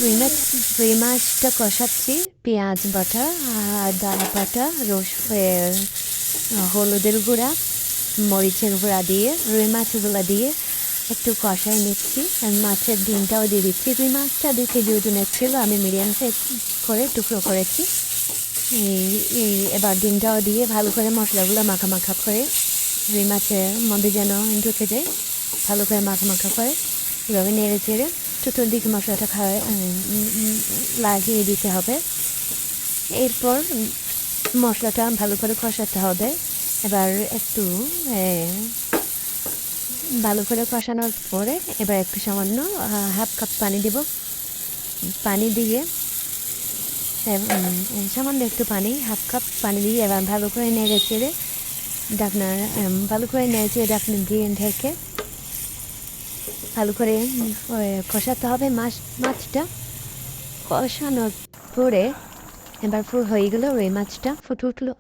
রুই মাছটা কষাচ্ছি পেঁয়াজ বাটা, আদা বাটা, হলুদের গুঁড়া, মরিচের গুঁড়া দিয়ে রুই মাছগুলো দিয়ে একটু কষাই নিচ্ছি। আর মাছের ডিমটাও দিয়ে দিচ্ছি। রুই মাছটা 2 কেজি ওজনের ছিল, আমি মিডিয়াম সাইজ করে টুকরো করেছি। এবার ডিমটাও দিয়ে ভালো করে মশলাগুলো মাখা করে রুই মাছের মধ্যে যেন ঢুকে যায়, ভালো করে মাখা করে এভাবে নেড়ে চেড়ে চতুর্দিকে মশলাটা লাগিয়ে দিতে হবে। এরপর মশলাটা ভালো করে কষাতে হবে। এবার একটু ভালো করে কষানোর পরে এবার একটু সামান্য হাফ কাপ পানি দেব। পানি দিয়ে সামান্য একটু পানি, হাফ কাপ পানি দিয়ে এবার ভালো করে নেড়ে চেড়ে ডাকনা দিয়ে ঢেকে ভালো করে কষাতে হবে মাছটা। কষানোর পরে এবার হয়ে গেল রুই মাছটা ফুটে উঠলো।